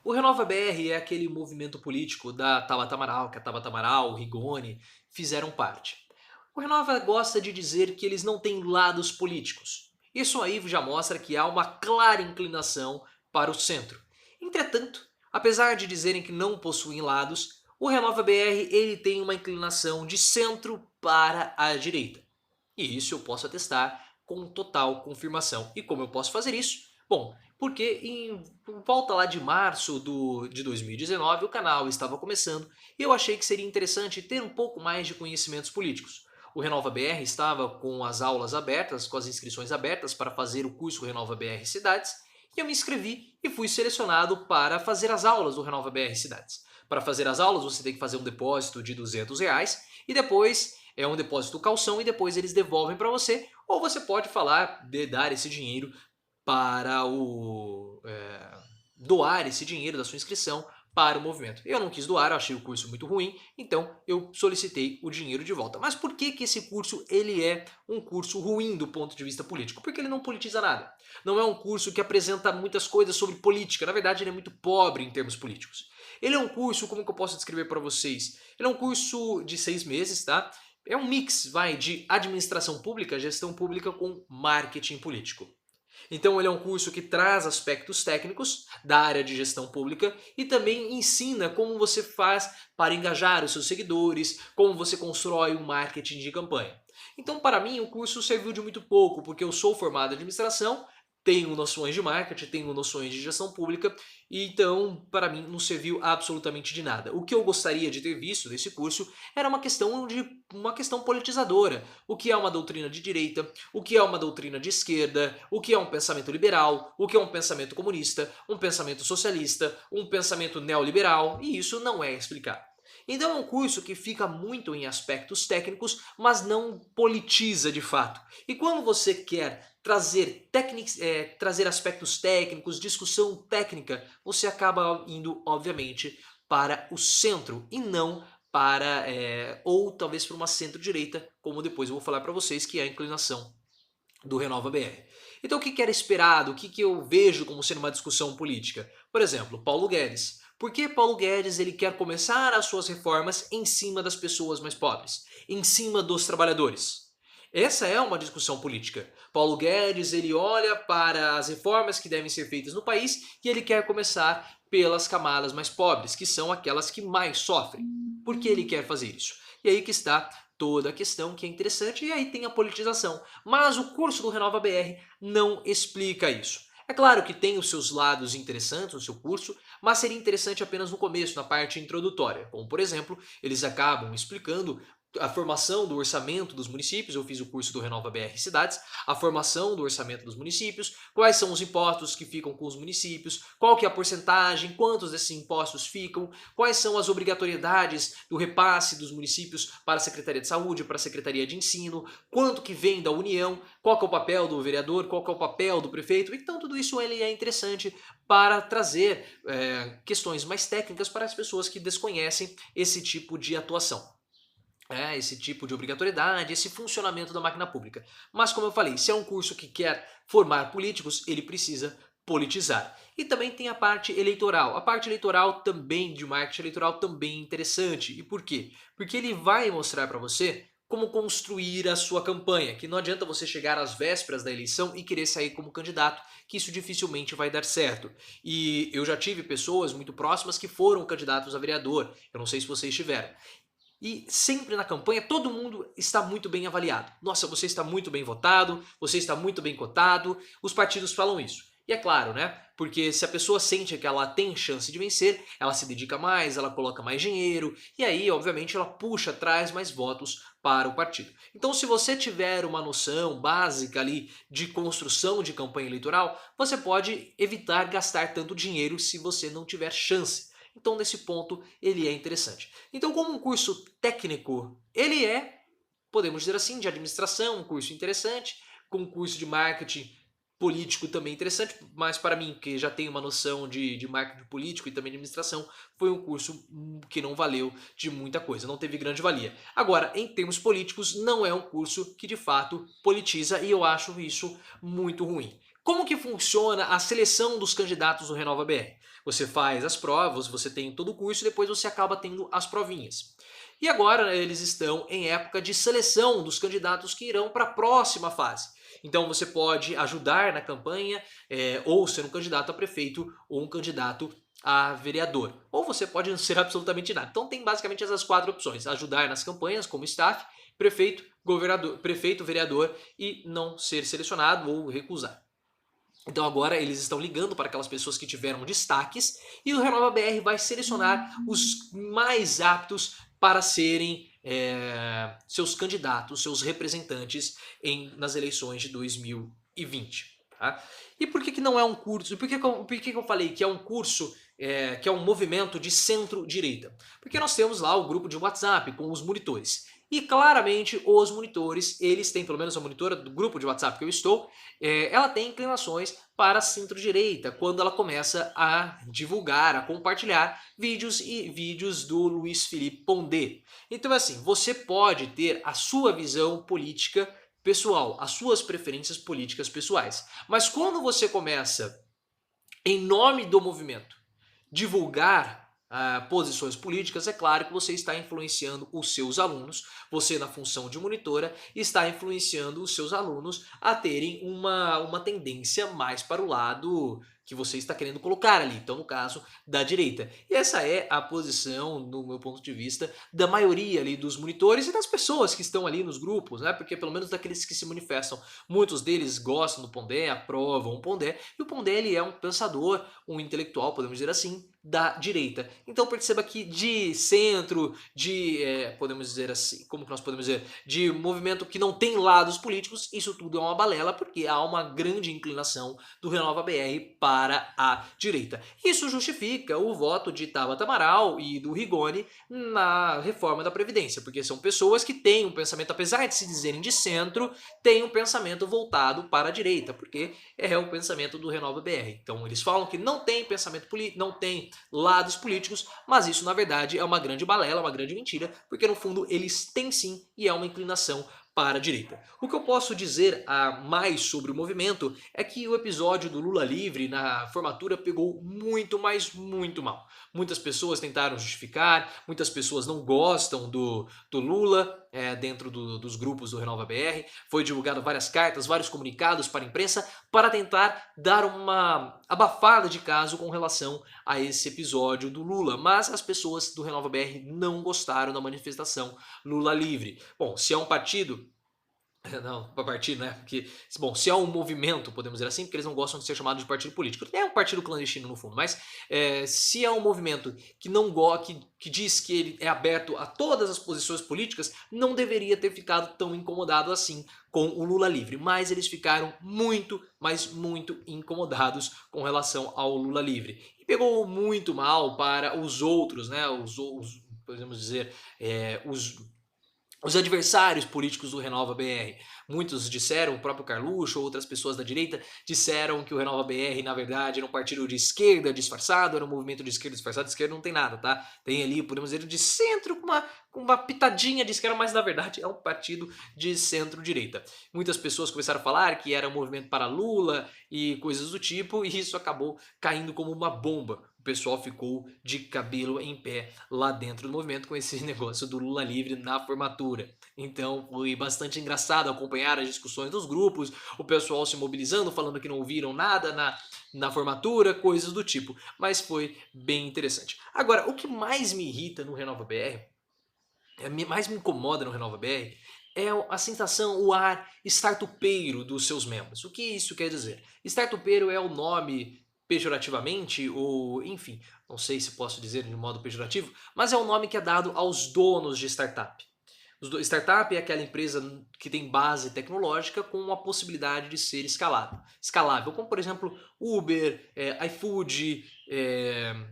O Renova BR é aquele movimento político da Tabata Amaral, que a Tabata Amaral, o Rigoni fizeram parte. O Renova gosta de dizer que eles não têm lados políticos. Isso aí já mostra que há uma clara inclinação para o centro. Entretanto, apesar de dizerem que não possuem lados, o Renova BR ele tem uma inclinação de centro para a direita. E isso eu posso atestar com total confirmação. E como eu posso fazer isso? Bom, porque por volta lá de março de 2019 o canal estava começando e eu achei que seria interessante ter um pouco mais de conhecimentos políticos. O Renova BR estava com as aulas abertas, com as inscrições abertas para fazer o curso Renova BR Cidades e eu me inscrevi e fui selecionado para fazer as aulas do Renova BR Cidades. Para fazer as aulas você tem que fazer um depósito de R$ 200 e depois é um depósito calção e depois eles devolvem para você, ou você pode falar de dar esse dinheiro para doar esse dinheiro da sua inscrição para o movimento. Eu não quis doar, eu achei o curso muito ruim, então eu solicitei o dinheiro de volta. Mas por que esse curso ele é um curso ruim do ponto de vista político? Porque ele não politiza nada. Não é um curso que apresenta muitas coisas sobre política, na verdade ele é muito pobre em termos políticos. Ele é um curso, como que eu posso descrever para vocês? Ele é um curso de 6 meses, tá? É um mix, vai, de administração pública, gestão pública com marketing político. Então ele é um curso que traz aspectos técnicos da área de gestão pública e também ensina como você faz para engajar os seus seguidores, como você constrói um marketing de campanha. Então para mim o curso serviu de muito pouco, porque eu sou formado em administração, tenho noções de marketing, tenho noções de gestão pública, e então para mim não serviu absolutamente de nada. O que eu gostaria de ter visto desse curso era uma questão politizadora. O que é uma doutrina de direita, o que é uma doutrina de esquerda, o que é um pensamento liberal, o que é um pensamento comunista, um pensamento socialista, um pensamento neoliberal, e isso não é explicado. Então é um curso que fica muito em aspectos técnicos, mas não politiza de fato. E quando você quer trazer aspectos técnicos, discussão técnica, você acaba indo, obviamente, para o centro e não para, ou talvez para uma centro-direita, como depois eu vou falar para vocês, que é a inclinação do Renova BR. Então o que era esperado, o que eu vejo como sendo uma discussão política? Por exemplo, Paulo Guedes. Por que Paulo Guedes ele quer começar as suas reformas em cima das pessoas mais pobres, em cima dos trabalhadores? Essa é uma discussão política. Paulo Guedes ele olha para as reformas que devem ser feitas no país e ele quer começar pelas camadas mais pobres, que são aquelas que mais sofrem. Por que ele quer fazer isso? E aí que está toda a questão que é interessante, e aí tem a politização. Mas o curso do Renova BR não explica isso. É claro que tem os seus lados interessantes no seu curso, mas seria interessante apenas no começo, na parte introdutória. Como, por exemplo, eles acabam explicando a formação do orçamento dos municípios, eu fiz o curso do Renova BR Cidades, a formação do orçamento dos municípios, quais são os impostos que ficam com os municípios, qual que é a porcentagem, quantos desses impostos ficam, quais são as obrigatoriedades do repasse dos municípios para a Secretaria de Saúde, para a Secretaria de Ensino, quanto que vem da União, qual que é o papel do vereador, qual que é o papel do prefeito. Então tudo isso ele é interessante para trazer questões mais técnicas para as pessoas que desconhecem esse tipo de atuação. Esse tipo de obrigatoriedade, esse funcionamento da máquina pública. Mas como eu falei, se é um curso que quer formar políticos, ele precisa politizar. E também tem a parte eleitoral. A parte eleitoral também, de marketing eleitoral, também é interessante. E por quê? Porque ele vai mostrar para você como construir a sua campanha, que não adianta você chegar às vésperas da eleição e querer sair como candidato, que isso dificilmente vai dar certo. E eu já tive pessoas muito próximas que foram candidatos a vereador, eu não sei se vocês tiveram. E sempre na campanha todo mundo está muito bem avaliado. Nossa, você está muito bem votado, você está muito bem cotado. Os partidos falam isso. E é claro, né? Porque se a pessoa sente que ela tem chance de vencer, ela se dedica mais, ela coloca mais dinheiro e aí, obviamente, ela puxa, traz mais votos para o partido. Então, se você tiver uma noção básica ali de construção de campanha eleitoral, você pode evitar gastar tanto dinheiro se você não tiver chance. Então, nesse ponto, ele é interessante. Então, como um curso técnico, ele é, podemos dizer assim, de administração, um curso interessante, com um curso de marketing político também interessante, mas para mim, que já tenho uma noção de marketing político e também de administração, foi um curso que não valeu de muita coisa, não teve grande valia. Agora, em termos políticos, não é um curso que de fato politiza e eu acho isso muito ruim. Como que funciona a seleção dos candidatos do Renova BR? Você faz as provas, você tem todo o curso e depois você acaba tendo as provinhas. E agora eles estão em época de seleção dos candidatos que irão para a próxima fase. Então você pode ajudar na campanha, ou ser um candidato a prefeito ou um candidato a vereador. Ou você pode não ser absolutamente nada. Então tem basicamente essas 4 opções: ajudar nas campanhas como staff, prefeito, governador, prefeito, vereador e não ser selecionado ou recusar. Então agora eles estão ligando para aquelas pessoas que tiveram destaques e o Renova BR vai selecionar os mais aptos para serem seus candidatos, seus representantes nas eleições de 2020. Tá? E por que não é um curso? Por que eu falei que é um curso que é um movimento de centro-direita? Porque nós temos lá o grupo de WhatsApp com os monitores. E claramente os monitores, eles têm, pelo menos a monitora do grupo de WhatsApp que eu estou, ela tem inclinações para centro-direita, quando ela começa a divulgar, a compartilhar vídeos do Luiz Felipe Pondé. Então assim, você pode ter a sua visão política pessoal, as suas preferências políticas pessoais. Mas quando você começa, em nome do movimento, divulgar posições políticas, é claro que você está influenciando os seus alunos, você na função de monitora está influenciando os seus alunos a terem uma tendência mais para o lado que você está querendo colocar ali, então no caso da direita. E essa é a posição, no meu ponto de vista, da maioria ali dos monitores e das pessoas que estão ali nos grupos, né? Porque pelo menos daqueles que se manifestam, muitos deles gostam do Pondé, aprovam o Pondé, e o Pondé ele é um pensador, um intelectual, podemos dizer assim, da direita. Então perceba que de centro, podemos dizer assim, como que nós podemos dizer, de movimento que não tem lados políticos, isso tudo é uma balela, porque há uma grande inclinação do Renova BR para a direita. Isso justifica o voto de Tabata Amaral e do Rigoni na reforma da Previdência, porque são pessoas que têm um pensamento, apesar de se dizerem de centro, têm um pensamento voltado para a direita, porque é o pensamento do Renova BR. Então eles falam que não tem pensamento político, não tem lados políticos, mas isso na verdade é uma grande balela, uma grande mentira, porque no fundo eles têm sim e é uma inclinação para a direita. O que eu posso dizer mais sobre o movimento é que o episódio do Lula livre na formatura pegou muito, mas muito mal. Muitas pessoas tentaram justificar, muitas pessoas não gostam do Lula dentro dos grupos do Renova BR. Foi divulgado várias cartas, vários comunicados para a imprensa para tentar dar uma abafada de caso com relação a esse episódio do Lula. Mas as pessoas do Renova BR não gostaram da manifestação Lula livre. Bom, se é um partido não, para partido, né? Porque, bom, se é um movimento, podemos dizer assim, porque eles não gostam de ser chamados de partido político. É um partido clandestino no fundo, mas se é um movimento que não que diz que ele é aberto a todas as posições políticas, não deveria ter ficado tão incomodado assim com o Lula livre. Mas eles ficaram muito, mas muito incomodados com relação ao Lula livre. E pegou muito mal para os outros, né? Podemos dizer, os adversários políticos do Renova BR. Muitos disseram, o próprio Carluxo ou outras pessoas da direita disseram que o Renova BR na verdade era um partido de esquerda disfarçado, era um movimento de esquerda disfarçado. De esquerda não tem nada, tá? Tem ali, podemos dizer, de centro com uma pitadinha de esquerda, mas na verdade é um partido de centro-direita. Muitas pessoas começaram a falar que era um movimento para Lula e coisas do tipo, e isso acabou caindo como uma bomba. O pessoal ficou de cabelo em pé lá dentro do movimento com esse negócio do Lula livre na formatura. Então foi bastante engraçado acompanhar as discussões dos grupos, o pessoal se mobilizando, falando que não ouviram nada na formatura, coisas do tipo. Mas foi bem interessante. Agora, o que mais me irrita no Renova BR, mais me incomoda no Renova BR, é a sensação, o ar startupeiro dos seus membros. O que isso quer dizer? Startupeiro é o nome pejorativamente, ou enfim, não sei se posso dizer de modo pejorativo, mas é o nome que é dado aos donos de startup. Startup é aquela empresa que tem base tecnológica com a possibilidade de ser escalável, como por exemplo Uber, iFood,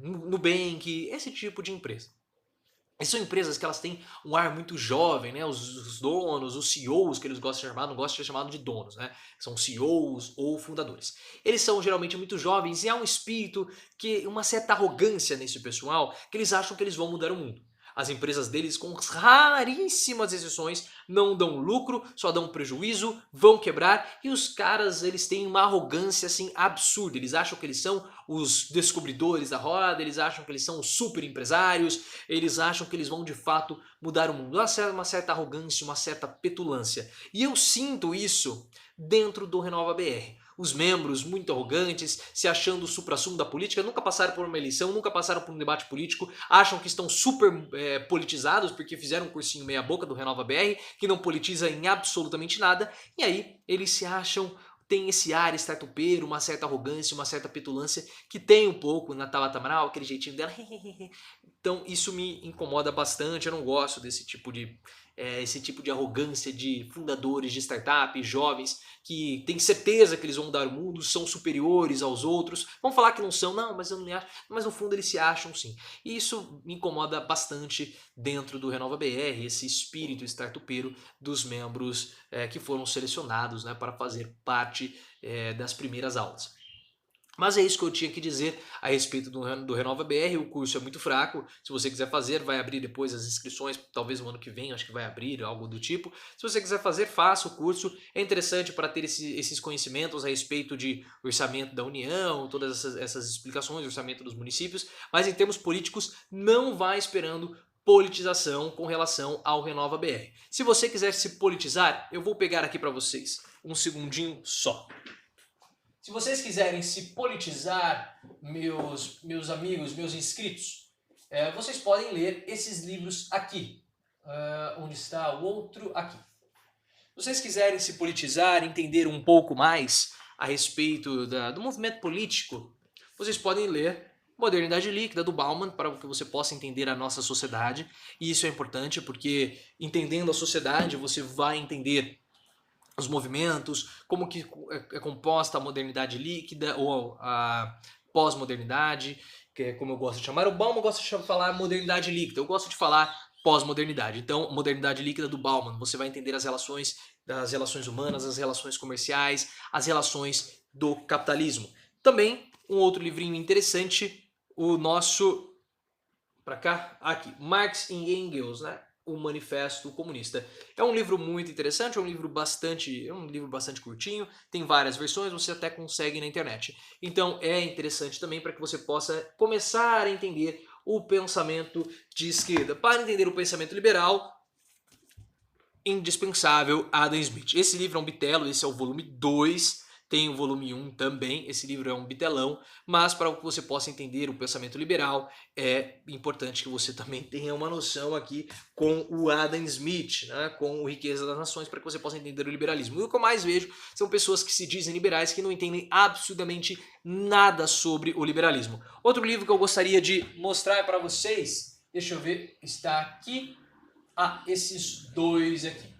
Nubank, esse tipo de empresa. E são empresas que elas têm um ar muito jovem, né? Os donos, os CEOs que eles gostam de chamar, não gostam de ser chamado de donos, né? São CEOs ou fundadores. Eles são geralmente muito jovens e há um espírito, uma certa arrogância nesse pessoal, que eles acham que eles vão mudar o mundo. As empresas deles, com raríssimas exceções, não dão lucro, só dão prejuízo, vão quebrar, e os caras, eles têm uma arrogância assim absurda. Eles acham que eles são os descobridores da roda, eles acham que eles são os super empresários, eles acham que eles vão de fato mudar o mundo. Uma certa arrogância, uma certa petulância. E eu sinto isso dentro do Renova BR. Os membros muito arrogantes, se achando o suprassumo da política, nunca passaram por uma eleição, nunca passaram por um debate político, acham que estão super politizados porque fizeram um cursinho meia boca do Renova BR, que não politiza em absolutamente nada, e aí eles se acham, tem esse ar startupeiro, uma certa arrogância, uma certa petulância, que tem um pouco na Tabata Amaral, aquele jeitinho dela. Então isso me incomoda bastante, eu não gosto desse tipo de arrogância de fundadores de startup, jovens, que têm certeza que eles vão mudar o mundo, são superiores aos outros, vão falar que não são, não, mas eu não acho, mas no fundo eles se acham sim. E isso me incomoda bastante dentro do Renova BR, esse espírito startupeiro dos membros que foram selecionados, né, para fazer parte das primeiras aulas. Mas é isso que eu tinha que dizer a respeito do Renova BR. O curso é muito fraco. Se você quiser fazer, vai abrir depois as inscrições, talvez no ano que vem, acho que vai abrir, algo do tipo. Se você quiser fazer, faça o curso. É interessante para ter esses conhecimentos a respeito de orçamento da União, todas essas explicações, orçamento dos municípios. Mas em termos políticos, não vá esperando politização com relação ao Renova BR. Se você quiser se politizar, eu vou pegar aqui para vocês um segundinho só. Se vocês quiserem se politizar, meus amigos, meus inscritos, vocês podem ler esses livros aqui. Onde está o outro? Aqui. Se vocês quiserem se politizar, entender um pouco mais a respeito do movimento político, vocês podem ler Modernidade Líquida, do Bauman, para que você possa entender a nossa sociedade. E isso é importante porque, entendendo a sociedade, você vai entender os movimentos, como que é composta a modernidade líquida ou a pós-modernidade, que é como eu gosto de chamar. O Bauman gosta de falar modernidade líquida, eu gosto de falar pós-modernidade. Então, modernidade líquida do Bauman, você vai entender as relações humanas, as relações comerciais, as relações do capitalismo. Também, um outro livrinho interessante, o nosso, para cá, aqui, Marx e Engels, né? O Manifesto Comunista. É um livro muito interessante, é um livro bastante curtinho, tem várias versões, você até consegue na internet. Então é interessante também para que você possa começar a entender o pensamento de esquerda. Para entender o pensamento liberal, indispensável Adam Smith. Esse livro é um bitelo, esse é o volume 2, tem o volume 1 também, esse livro é um bitelão, mas para que você possa entender o pensamento liberal, é importante que você também tenha uma noção aqui com o Adam Smith, né, com o Riqueza das Nações, para que você possa entender o liberalismo. E o que eu mais vejo são pessoas que se dizem liberais que não entendem absolutamente nada sobre o liberalismo. Outro livro que eu gostaria de mostrar para vocês, deixa eu ver, está aqui, esses dois aqui.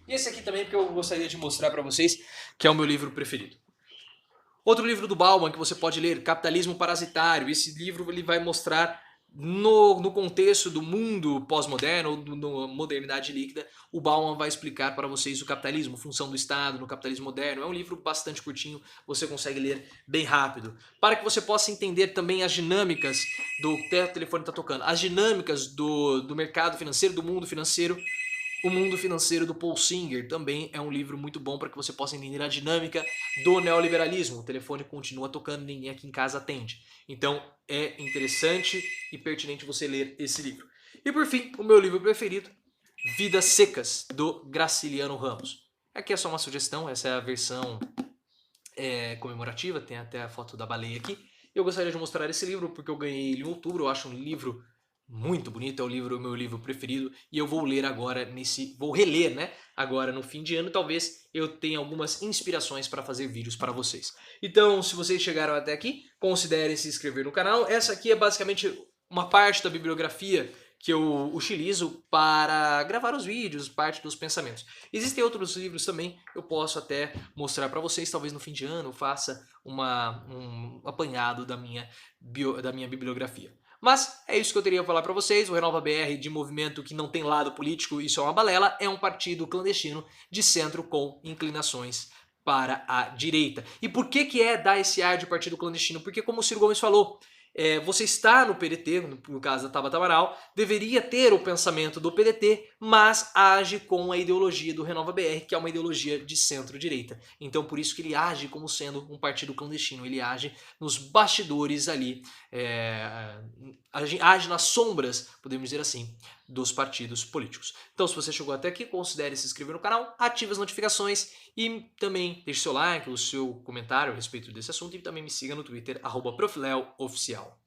E esse aqui também porque eu gostaria de mostrar para vocês, que é o meu livro preferido. Outro livro do Bauman que você pode ler, Capitalismo Parasitário. Esse livro ele vai mostrar no contexto do mundo pós-moderno, ou da modernidade líquida, o Bauman vai explicar para vocês o capitalismo, função do Estado no capitalismo moderno. É um livro bastante curtinho, você consegue ler bem rápido. Para que você possa entender também as dinâmicas do telefone está tocando, as dinâmicas do mercado financeiro, do mundo financeiro. O Mundo Financeiro do Paul Singer também é um livro muito bom para que você possa entender a dinâmica do neoliberalismo. O telefone continua tocando, ninguém aqui em casa atende. Então é interessante e pertinente você ler esse livro. E por fim, o meu livro preferido, Vidas Secas, do Graciliano Ramos. Aqui é só uma sugestão, essa é a versão comemorativa, tem até a foto da baleia aqui. Eu gostaria de mostrar esse livro porque eu ganhei ele em outubro, eu acho um livro muito bonito, é o meu livro preferido e eu vou ler agora vou reler, né? Agora no fim de ano, talvez eu tenha algumas inspirações para fazer vídeos para vocês. Então, se vocês chegaram até aqui, considerem se inscrever no canal. Essa aqui é basicamente uma parte da bibliografia que eu utilizo para gravar os vídeos, parte dos pensamentos. Existem outros livros também, eu posso até mostrar para vocês, talvez no fim de ano eu faça um apanhado da minha bibliografia. Mas é isso que eu teria a falar para vocês. O Renova BR, de movimento que não tem lado político, isso é uma balela, é um partido clandestino de centro com inclinações para a direita. E por que dar esse ar de partido clandestino? Porque, como o Ciro Gomes falou, você está no PDT, no caso da Tabata Amaral, deveria ter o pensamento do PDT, mas age com a ideologia do Renova BR, que é uma ideologia de centro-direita. Então, por isso que ele age como sendo um partido clandestino, ele age nos bastidores ali, age nas sombras, podemos dizer assim, dos partidos políticos. Então, se você chegou até aqui, considere se inscrever no canal, ative as notificações e também deixe seu like, o seu comentário a respeito desse assunto e também me siga no Twitter, @profileoficial.